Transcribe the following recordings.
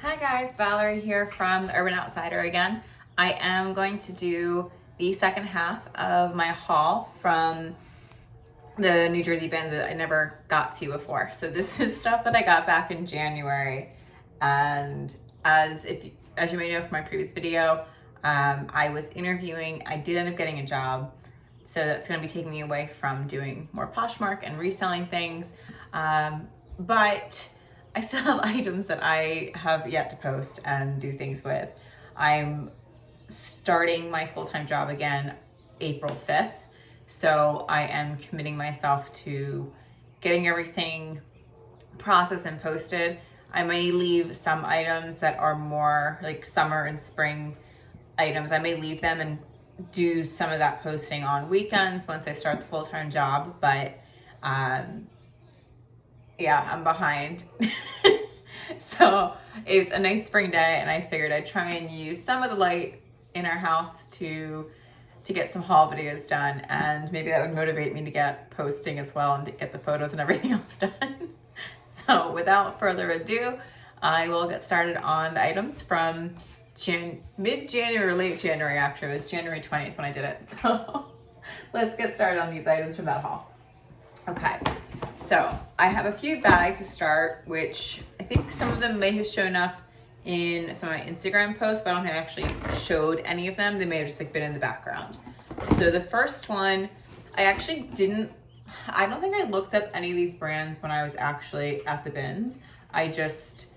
Hi guys, Valerie here from the Urban Outsider again. I am going to do the second half of my haul from the New Jersey bins that I never got to before. So this is stuff that I got back in January, and as you may know from my previous video, I was interviewing. I did end up getting a job, so that's going to be taking me away from doing more Poshmark and reselling things, but I still have items that I have yet to post and do things with. I'm starting my full-time job again April 5th. So I am committing myself to getting everything processed and posted. I may leave some items that are more like summer and spring items. I may leave them and do some of that posting on weekends once I start the full-time job, but yeah, I'm behind. So it's a nice spring day and I figured I'd try and use some of the light in our house to get some haul videos done, and maybe that would motivate me to get posting as well and to get the photos and everything else done. So without further ado, I will get started on the items from mid-January or late January. Actually, it was January 20th when I did it. So let's get started on these items from that haul. Okay, so I have a few bags to start, which I think some of them may have shown up in some of my Instagram posts, but I don't think I actually showed any of them. They may have just been in the background. So the first one, I don't think I looked up any of these brands when I was actually at the bins. I just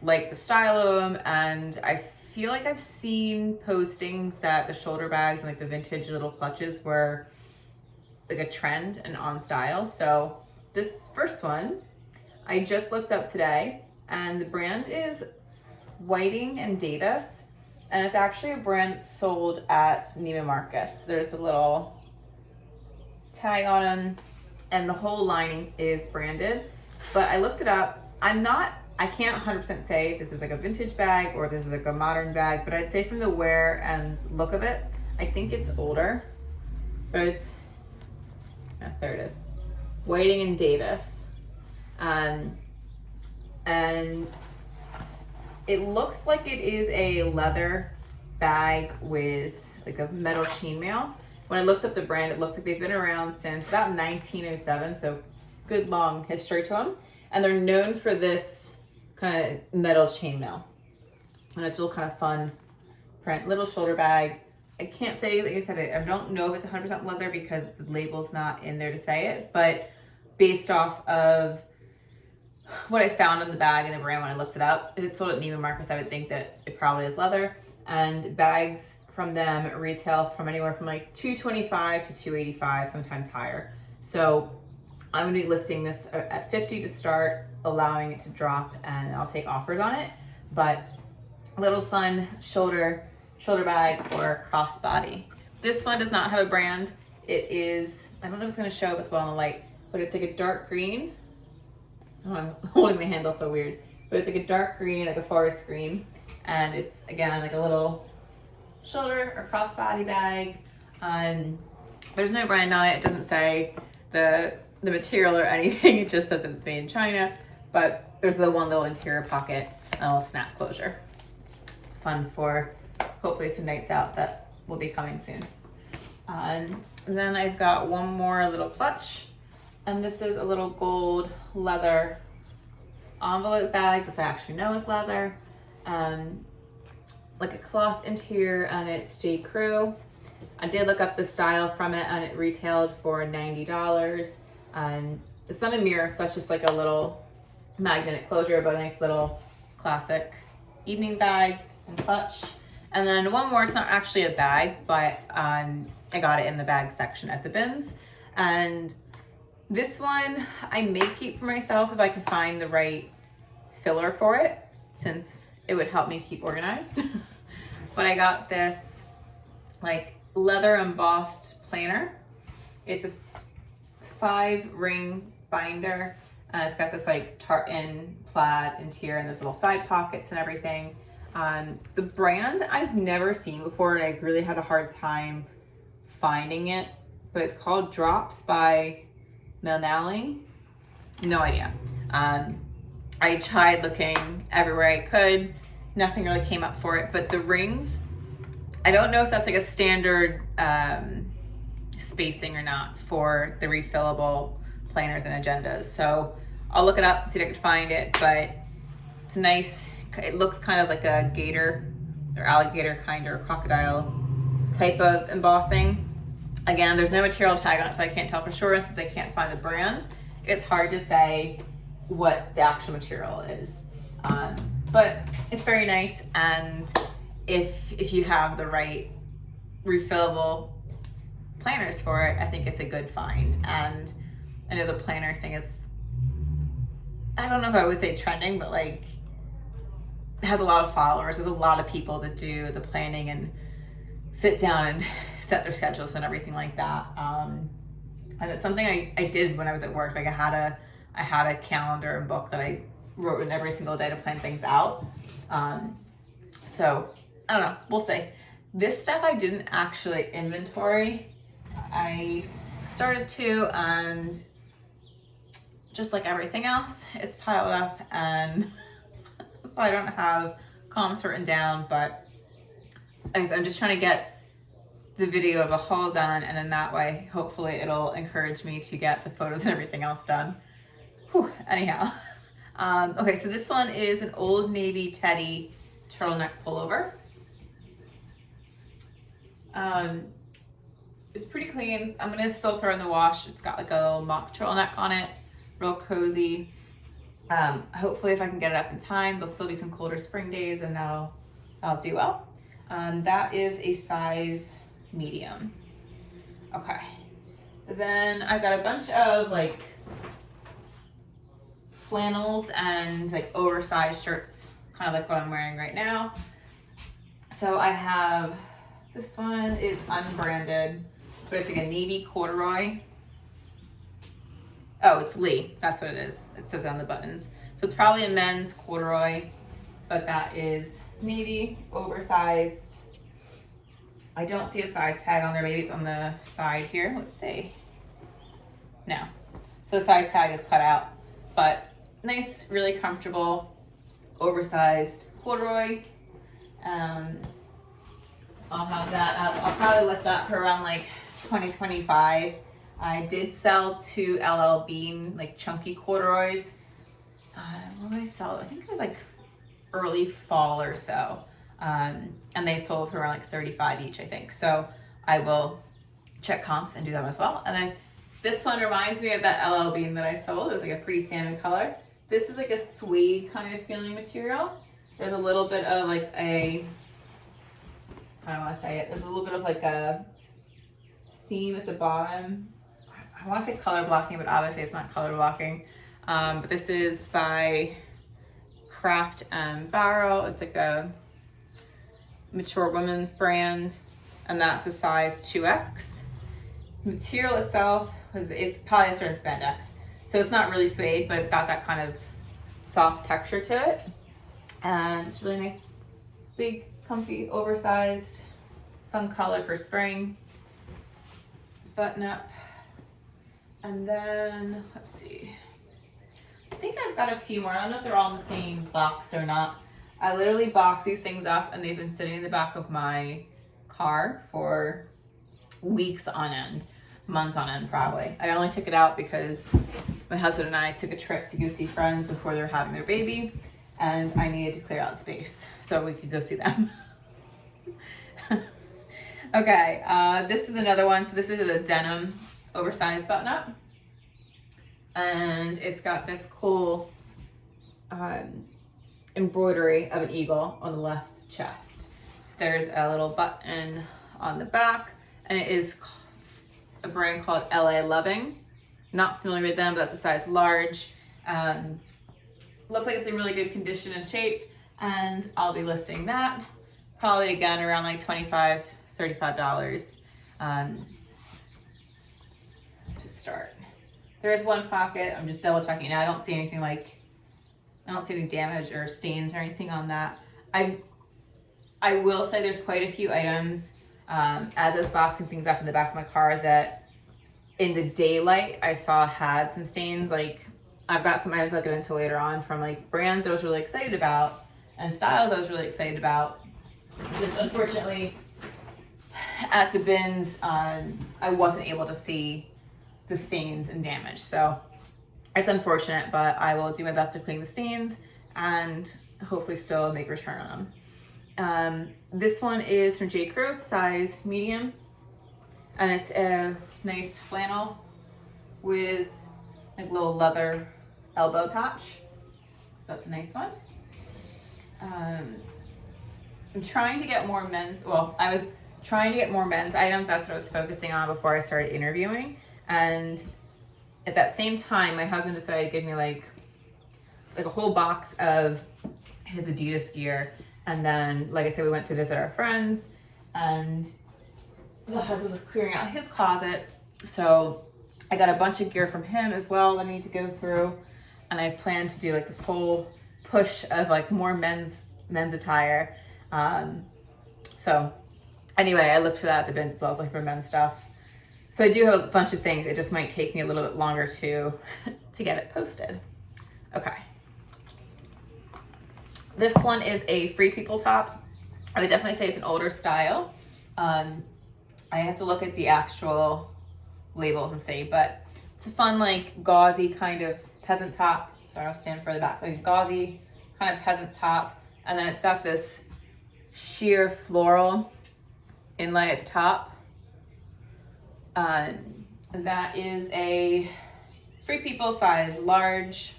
like the style of them, and I feel like I've seen postings that the shoulder bags and like the vintage little clutches were like a trend and on style. So this first one I just looked up today, and the brand is Whiting and Davis, and it's actually a brand that's sold at Neiman Marcus. There's a little tag on them and the whole lining is branded, but I looked it up. I can't 100% say if this is like a vintage bag or if this is like a modern bag, but I'd say from the wear and look of it, I think it's older, but it's, there it is, Whiting and Davis. And it looks like it is a leather bag with like a metal chainmail. When I looked up the brand, it looks like they've been around since about 1907, so good long history to them. And they're known for this kind of metal chainmail. And it's a little kind of fun print, little shoulder bag. I can't say, like I said, I don't know if it's 100% leather because the label's not in there to say it, but based off of what I found in the bag and the brand when I looked it up, if it's sold at Neiman Marcus, I would think that it probably is leather. And bags from them retail from anywhere from like $225 to $285, sometimes higher. So I'm gonna be listing this at $50 to start, allowing it to drop, and I'll take offers on it. But a little fun shoulder bag or crossbody. This one does not have a brand. It is, I don't know if it's gonna show up as well in the light, but it's like a dark green. Oh, I'm holding the handle so weird, but it's like a dark green, like a forest green, and it's again like a little shoulder or crossbody bag. There's no brand on it. It doesn't say the material or anything. It just says that it's made in China, but there's the one little interior pocket and a little snap closure. Fun for hopefully some nights out that will be coming soon. And then I've got one more little clutch, and this is a little gold leather envelope bag. This I actually know is leather. Like a cloth interior, and it's J. Crew. I did look up the style from it, and it retailed for $90. And it's not a mirror, that's just like a little magnetic closure, but a nice little classic evening bag and clutch. And then one more, it's not actually a bag, but I got it in the bag section at the bins. And this one I may keep for myself if I can find the right filler for it, since it would help me keep organized. But I got this like leather embossed planner. It's a 5-ring binder, and it's got this like tartan plaid interior and there's little side pockets and everything. The brand I've never seen before, and I've really had a hard time finding it, but it's called Drops by Melnally. No idea. I tried looking everywhere I could. nothing really came up for it. But the rings, I don't know if that's like a standard spacing or not for the refillable planners and agendas. So I'll look it up, see if I can find it, but it's nice. It looks kind of like a gator or alligator kind or crocodile type of embossing. Again, there's no material tag on it, so I can't tell for sure. And since I can't find the brand, it's hard to say what the actual material is. But it's very nice, and if you have the right refillable planners for it, I think it's a good find. And I know the planner thing is, I don't know if I would say trending, but like it has a lot of followers. There's a lot of people that do the planning and sit down and set their schedules and everything like that. And it's something I did when I was at work. Like I had a calendar and book that I wrote in every single day to plan things out. So I don't know, we'll see. This stuff I didn't actually inventory. I started to, and just like everything else, it's piled up, and so I don't have comps written down, but I'm just trying to get the video of a haul done, and then that way, hopefully it'll encourage me to get the photos and everything else done. Whew, anyhow. Okay, so this one is an Old Navy Teddy turtleneck pullover. It's pretty clean. I'm gonna still throw in the wash. It's got like a little mock turtleneck on it, real cozy. Hopefully if I can get it up in time, there'll still be some colder spring days, and that'll do well. That is a size medium. Okay. Then I've got a bunch of like flannels and like oversized shirts, kind of like what I'm wearing right now. So I have, this one is unbranded, but it's like a navy corduroy. Oh, it's Lee, that's what it is. It says on the buttons. So it's probably a men's corduroy, but that is navy, oversized. I don't see a size tag on there. Maybe it's on the side here. Let's see. No. So the size tag is cut out, but nice, really comfortable, oversized corduroy. I'll have that up. I'll probably list that for around like 2025. I did sell 2 LL Bean, like chunky corduroys. What did I sell? I think it was like early fall or so. And they sold for around like 35 each, I think. So I will check comps and do them as well. And then this one reminds me of that LL Bean that I sold. It was like a pretty salmon color. This is like a suede kind of feeling material. There's a little bit of like a, I don't want to say it, there's a little bit of like a seam at the bottom. I want to say color blocking, but obviously it's not color blocking. But this is by Craft and Barrel. It's like a mature women's brand, and that's a size 2X. Material itself it's polyester and spandex, so it's not really suede, but it's got that kind of soft texture to it, and it's really nice, big, comfy, oversized, fun color for spring. Button up, and then let's see. I think I've got a few more. I don't know if they're all in the same box or not. I literally box these things up, and they've been sitting in the back of my car for weeks on end, months on end probably. I only took it out because my husband and I took a trip to go see friends before they were having their baby, and I needed to clear out space so we could go see them. Okay, this is another one. So this is a denim oversized button up, and it's got this cool embroidery of an eagle on the left chest. There's a little button on the back, and it is a brand called LA Loving. Not familiar with them, but that's a size large. Looks like it's in really good condition and shape, and I'll be listing that probably again around like $25, $35 to start. There is one pocket. I'm just double checking now. I don't see anything like, I don't see any damage or stains or anything on that. I will say there's quite a few items as I was boxing things up in the back of my car that in the daylight I saw had some stains. Like I've got some items I'll get into later on from like brands I was really excited about, and styles I was really excited about. Just unfortunately, at the bins, I wasn't able to see the stains and damage. So it's unfortunate, but I will do my best to clean the stains and hopefully still make a return on them. This one is from J. Crew, size medium, and it's a nice flannel with like little leather elbow patch. So that's a nice one. I'm trying to get more men's, well, I was trying to get more men's items. That's what I was focusing on before I started interviewing. And at that same time, my husband decided to give me like a whole box of his Adidas gear. And then, like I said, we went to visit our friends, and the husband was clearing out his closet. So I got a bunch of gear from him as well that I need to go through. And I plan to do like this whole push of like more men's attire. So anyway, I looked for that at the bins as well as like for men's stuff. So I do have a bunch of things. It just might take me a little bit longer to get it posted. Okay. This one is a Free People top. I would definitely say it's an older style. I have to look at the actual labels and see, but it's a fun like gauzy kind of peasant top. Sorry, I'll stand for the back. Like gauzy kind of peasant top. And then it's got this sheer floral inlay at the top. That is a Free People size large.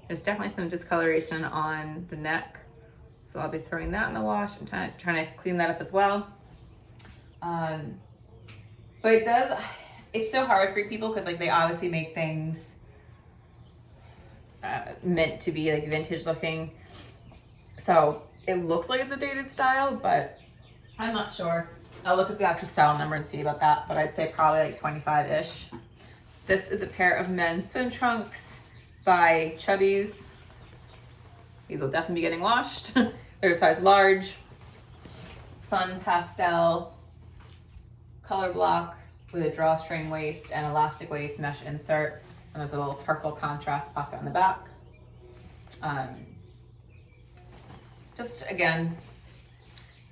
There's definitely some discoloration on the neck, so I'll be throwing that in the wash and trying to clean that up as well. But it's so hard for people because like they obviously make things meant to be like vintage looking. So it looks like it's a dated style, but I'm not sure. I'll look at the actual style number and see about that, but I'd say probably like 25-ish. This is a pair of men's swim trunks by Chubbies. These will definitely be getting washed. They're a size large. Fun pastel color block with a drawstring waist and elastic waist mesh insert. And there's a little purple contrast pocket on the back. Just again,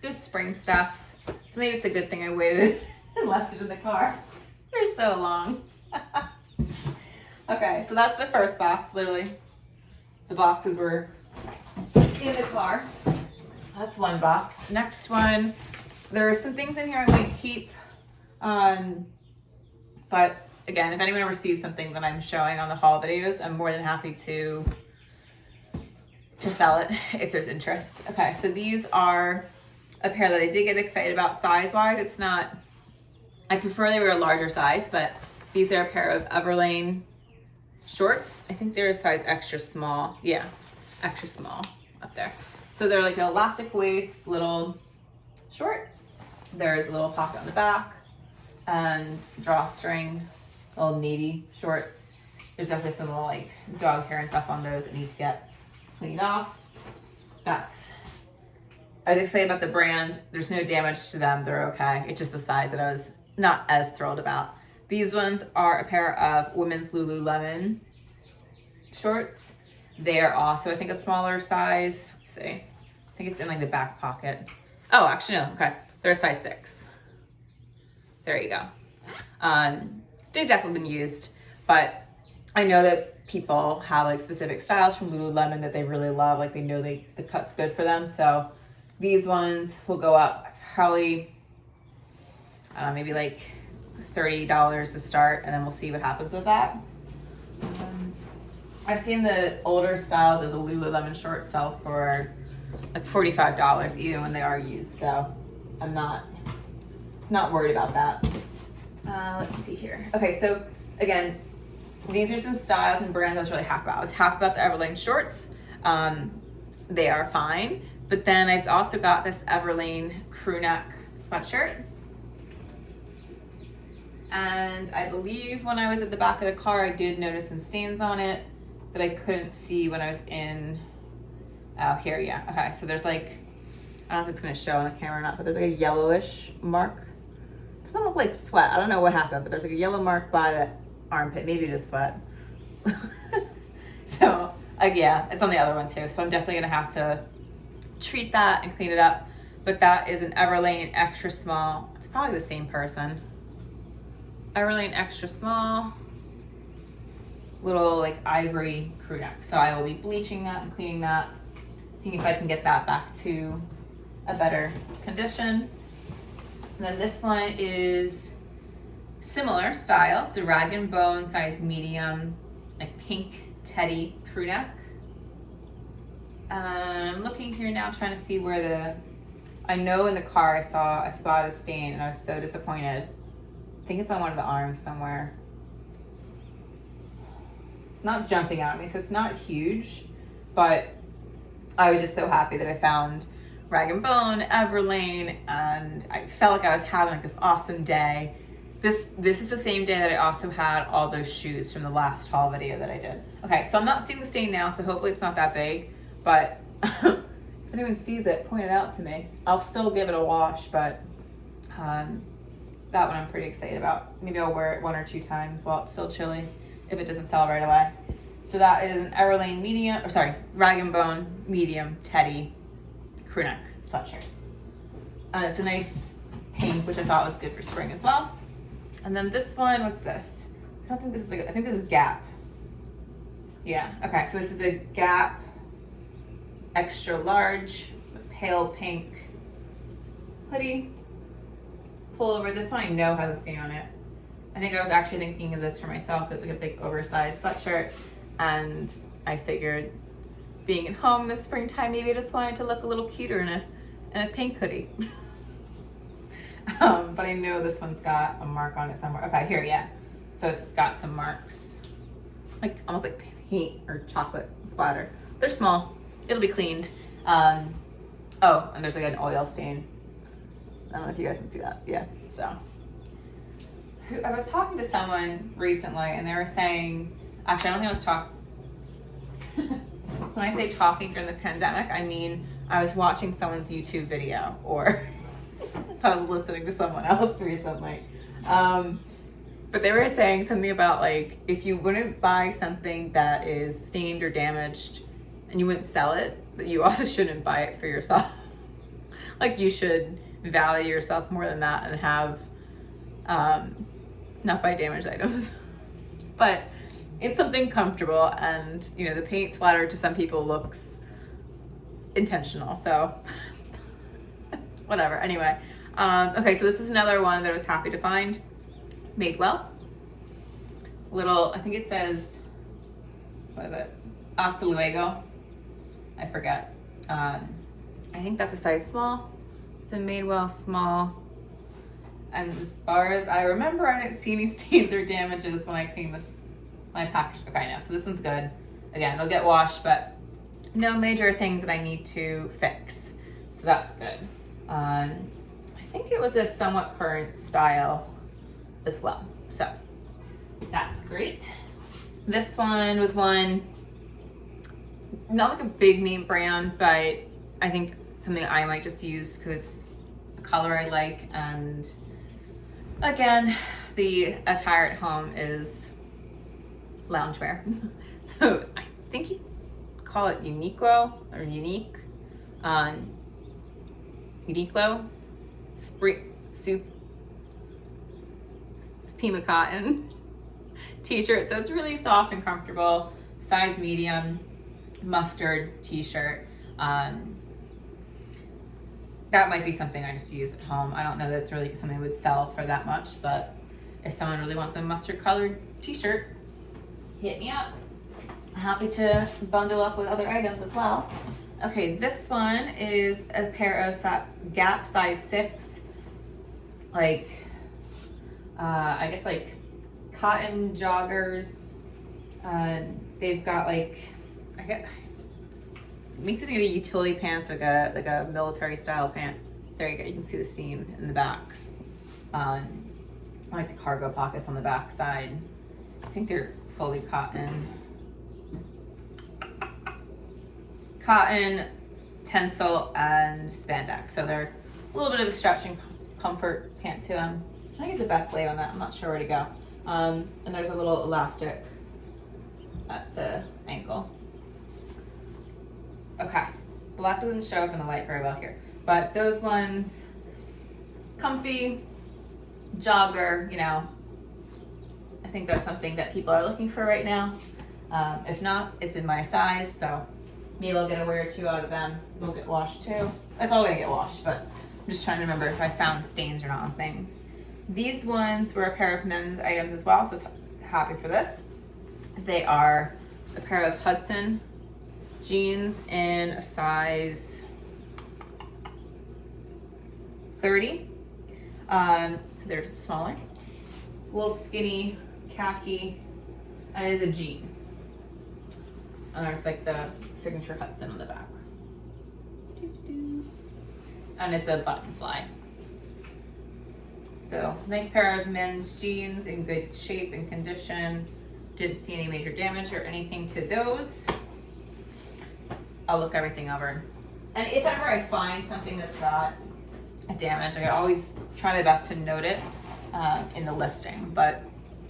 good spring stuff. So maybe it's a good thing I waited and left it in the car for so long. Okay, so that's the first box, literally. The boxes were in the car. That's one box. Next one, there are some things in here I might keep. But again, if anyone ever sees something that I'm showing on the haul videos, I'm more than happy to sell it if there's interest. Okay, so these are a pair that I did get excited about size-wise. It's not, I prefer they were a larger size, but these are a pair of Urbn shorts. I think they're a size extra small. Yeah, extra small up there. So they're like an elastic waist, little short. There's a little pocket on the back and drawstring, little navy shorts. There's definitely some little like dog hair and stuff on those that need to get cleaned off. I was excited about the brand. There's no damage to them. They're okay. It's just the size that I was not as thrilled about. These ones are a pair of women's Lululemon shorts. They are also, I think, a smaller size. Let's see. I think it's in like the back pocket. Oh, actually, no. Okay. They're a size 6. There you go. They've definitely been used, but I know that people have like specific styles from Lululemon that they really love. Like they know the cut's good for them. So these ones will go up probably, I don't know, maybe like $30 to start, and then we'll see what happens with that. I've seen the older styles as a Lululemon short sell for like $45 even when they are used, so I'm not worried about that. Let's see here. Okay, so again, these are some styles and brands I was really happy about. I was happy about the Urbn shorts. They are fine, but then I've also got this Urbn crew neck sweatshirt. And I believe when I was at the back of the car, I did notice some stains on it that I couldn't see when I was in, oh, here, yeah. Okay, so there's like, I don't know if it's gonna show on the camera or not, but there's like a yellowish mark. It doesn't look like sweat. I don't know what happened, but there's like a yellow mark by the armpit. Maybe just sweat. So Yeah, it's on the other one too. So I'm definitely gonna have to treat that and clean it up. But that is an Everlane extra small. It's probably the same person. Everlane extra small, little like ivory crew neck. So I will be bleaching that and cleaning that, seeing if I can get that back to a better condition. And then this one is similar style. It's a rag and bone size medium, like pink teddy crew neck. I'm looking here now, trying to see where I know in the car I saw a spot of stain and I was so disappointed. I think it's on one of the arms somewhere. It's not jumping out at me, so it's not huge, but I was just so happy that I found Rag & Bone, Everlane, and I felt like I was having like this awesome day. This is the same day that I also had all those shoes from the last haul video that I did. Okay, so I'm not seeing the stain now, so hopefully it's not that big, but if anyone sees it, point it out to me. I'll still give it a wash, but that one I'm pretty excited about. Maybe I'll wear it 1 or 2 times while it's still chilly if it doesn't sell right away. So that is an Everlane medium, or sorry, Rag & Bone medium teddy crew neck sweatshirt. It's a nice pink, which I thought was good for spring as well. And then this one, what's this? I don't think this is I think this is Gap. Yeah, okay, so this is a Gap extra large, pale pink hoodie. Pull over. This one I know has a stain on it. I think I was actually thinking of this for myself. It's like a big oversized sweatshirt, and I figured being at home this springtime, maybe I just wanted to look a little cuter in a pink hoodie. But I know this one's got a mark on it somewhere. Okay, here, yeah. So it's got some marks, like almost like paint or chocolate splatter. They're small. It'll be cleaned. Oh, and there's like an oil stain. I don't know if you guys can see that. Yeah, so. I was talking to someone recently and they were saying, actually I don't think I was talking, when I say talking during the pandemic, I mean I was watching someone's YouTube video, or so I was listening to someone else recently. But they were saying something about like, if you wouldn't buy something that is stained or damaged and you wouldn't sell it, but you also shouldn't buy it for yourself. Like you should value yourself more than that and have, not buy damaged items, but it's something comfortable, and you know, the paint splatter to some people looks intentional, so whatever. Anyway, okay, so this is another one that I was happy to find. Madewell. Little, I think it says, what is it? Hasta luego. I forget. I think that's a size small. So Madewell small. And as far as I remember, I didn't see any stains or damages when I cleaned this, when I packaged. Okay, no, so this one's good. Again, it'll get washed, but no major things that I need to fix. So that's good. I think it was a somewhat current style as well. So that's great. This one was one, not like a big name brand, but I think something I might just use because it's a color I like, and again, the attire at home is loungewear. So I think you call it Uniqlo or Unique. Uniqlo Pima cotton t-shirt. So it's really soft and comfortable. Size medium, mustard t-shirt. That might be something I just use at home. I don't know that it's really something I would sell for that much, but if someone really wants a mustard colored t-shirt, hit me up. I'm happy to bundle up with other items as well. Okay, this one is a pair of Gap size 6, like, I guess like cotton joggers. They've got like, makes it think of a utility pants, like a military style pant. There you go, you can see the seam in the back. I like the cargo pockets on the back side. I think they're fully cotton. Cotton, tencel, and spandex. So they're a little bit of a stretching comfort pant to them. I'm trying to get the best laid on that. I'm not sure where to go. And there's a little elastic at the ankle. Okay, black doesn't show up in the light very well here, but those ones, comfy, jogger, you know, I think that's something that people are looking for right now. If not, it's in my size, so maybe I'll get a wear or two out of them. They'll get washed too. It's all gonna get washed, but I'm just trying to remember if I found stains or not on things. These ones were a pair of men's items as well, so happy for this. They are a pair of Hudson jeans in a size 30. So they're smaller. A little skinny khaki, and it is a jean. And there's like the signature Hudson on the back. And it's a button fly. So nice pair of men's jeans in good shape and condition. Didn't see any major damage or anything to those. I'll look everything over. And if ever I find something that's got a damage, I always try my best to note it in the listing, but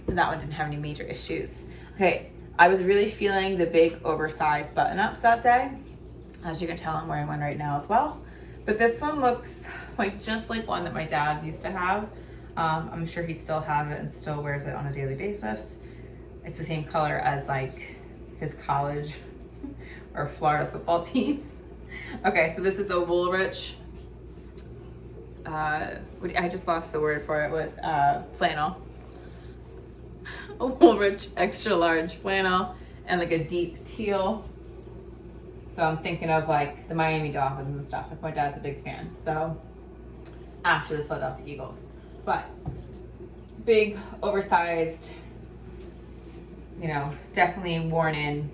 that one didn't have any major issues. Okay, I was really feeling the big oversized button-ups that day. As you can tell, I'm wearing one right now as well. But this one looks like just like one that my dad used to have. I'm sure he still has it and still wears it on a daily basis. It's the same color as like his college or Florida football teams. Okay, so this is the Woolrich. I just lost the word for it. Was flannel. A Woolrich extra large flannel and like a deep teal. So I'm thinking of like the Miami Dolphins and stuff. Like my dad's a big fan. So after the Philadelphia Eagles, but big oversized, you know, definitely worn in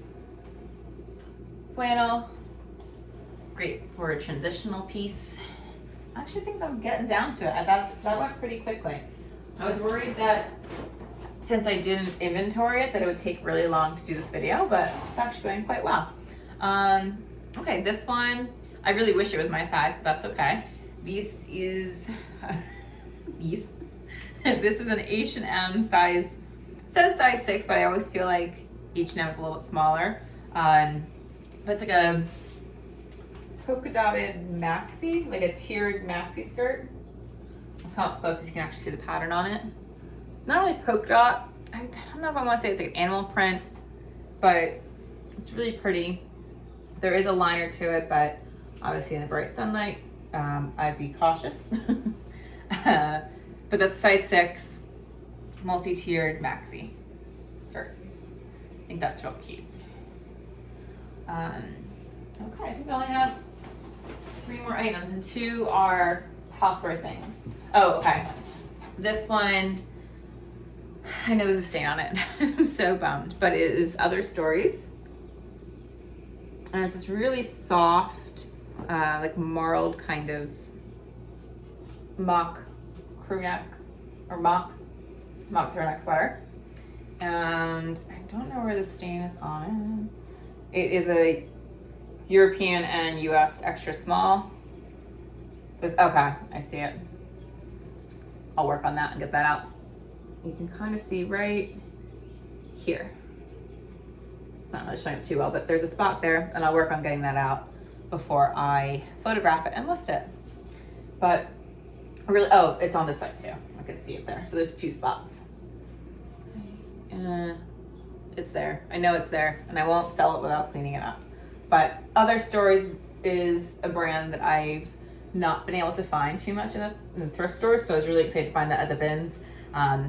flannel. Great for a transitional piece. I actually think I'm getting down to it. That went pretty quickly. I was worried that since I didn't inventory it, that it would take really long to do this video, but it's actually going quite well. Okay, this one, I really wish it was my size, but that's okay. This is, this is an H&M size, says size 6, but I always feel like H&M is a little bit smaller. But it's like a polka dotted maxi, like a tiered maxi skirt. I'll come up close so you can actually see the pattern on it. Not really polka dot. I don't know if I want to say it's like an animal print, but it's really pretty. There is a liner to it, but obviously in the bright sunlight, I'd be cautious. But that's size 6, multi-tiered maxi skirt. I think that's real cute. Okay, I think I only have 3 more items, and 2 are houseware things. Oh, okay. This one, I know there's a stain on it. I'm so bummed, but it is Other Stories. And it's this really soft, like marled kind of mock crew neck or mock turtleneck sweater. And I don't know where the stain is on it. It is a European and US extra small. Okay, I see it. I'll work on that and get that out. You can kind of see right here. It's not really showing up too well, but there's a spot there, and I'll work on getting that out before I photograph it and list it. But really, oh, it's on this side too. I can see it there. So there's 2 spots. It's there. I know it's there, and I won't sell it without cleaning it up. But Other Stories is a brand that I've not been able to find too much in the thrift stores, so I was really excited to find that at the bins.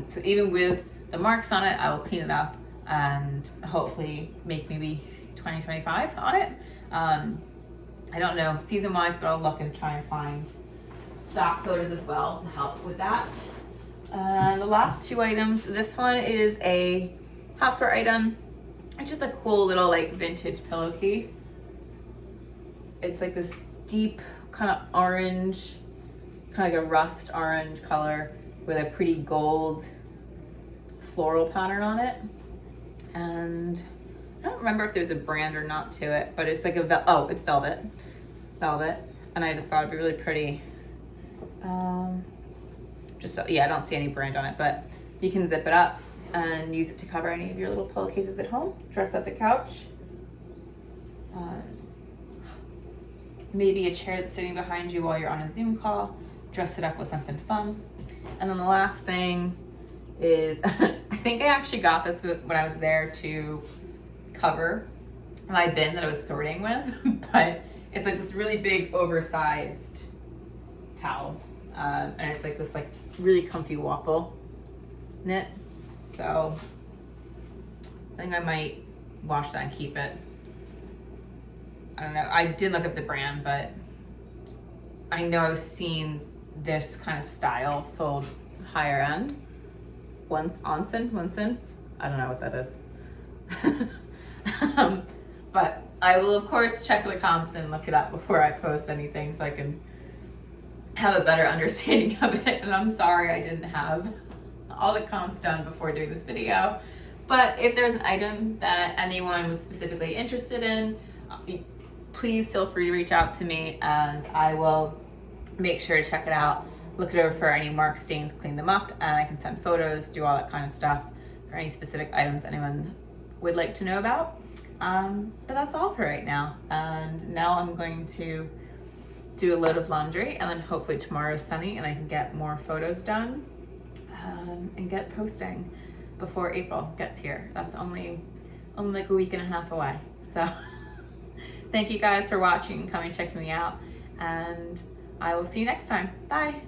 So even with the marks on it, I will clean it up and hopefully make maybe 20, 25 on it. I don't know season-wise, but I'll look and try and find stock photos as well to help with that. The last 2 items, this one is a houseware item. It's just a cool little like vintage pillowcase. It's like this deep kind of orange, kind of like a rust orange color with a pretty gold floral pattern on it. And I don't remember if there's a brand or not to it, but it's like it's velvet. And I just thought it'd be really pretty. I don't see any brand on it, but you can zip it up and use it to cover any of your little pillowcases at home. Dress up the couch. maybe a chair that's sitting behind you while you're on a Zoom call, dress it up with something fun. And then the last thing is, I think I actually got this when I was there to cover my bin that I was sorting with, but it's like this really big oversized towel. And it's like this like really comfy waffle knit. So I think I might wash that and keep it. I don't know. I didn't look up the brand, but I know I've seen this kind of style sold higher end. Onsen. I don't know what that is. But I will of course check the comps and look it up before I post anything so I can have a better understanding of it. And I'm sorry I didn't have all the comps done before doing this video. But if there's an item that anyone was specifically interested in, please feel free to reach out to me and I will make sure to check it out, look it over for any mark stains, clean them up, and I can send photos, do all that kind of stuff for any specific items anyone would like to know about. But that's all for right now. And now I'm going to do a load of laundry, and then hopefully tomorrow is sunny and I can get more photos done and get posting before April gets here. That's only like a week and a half away. So thank you guys for watching, coming, checking me out, and I will see you next time. Bye.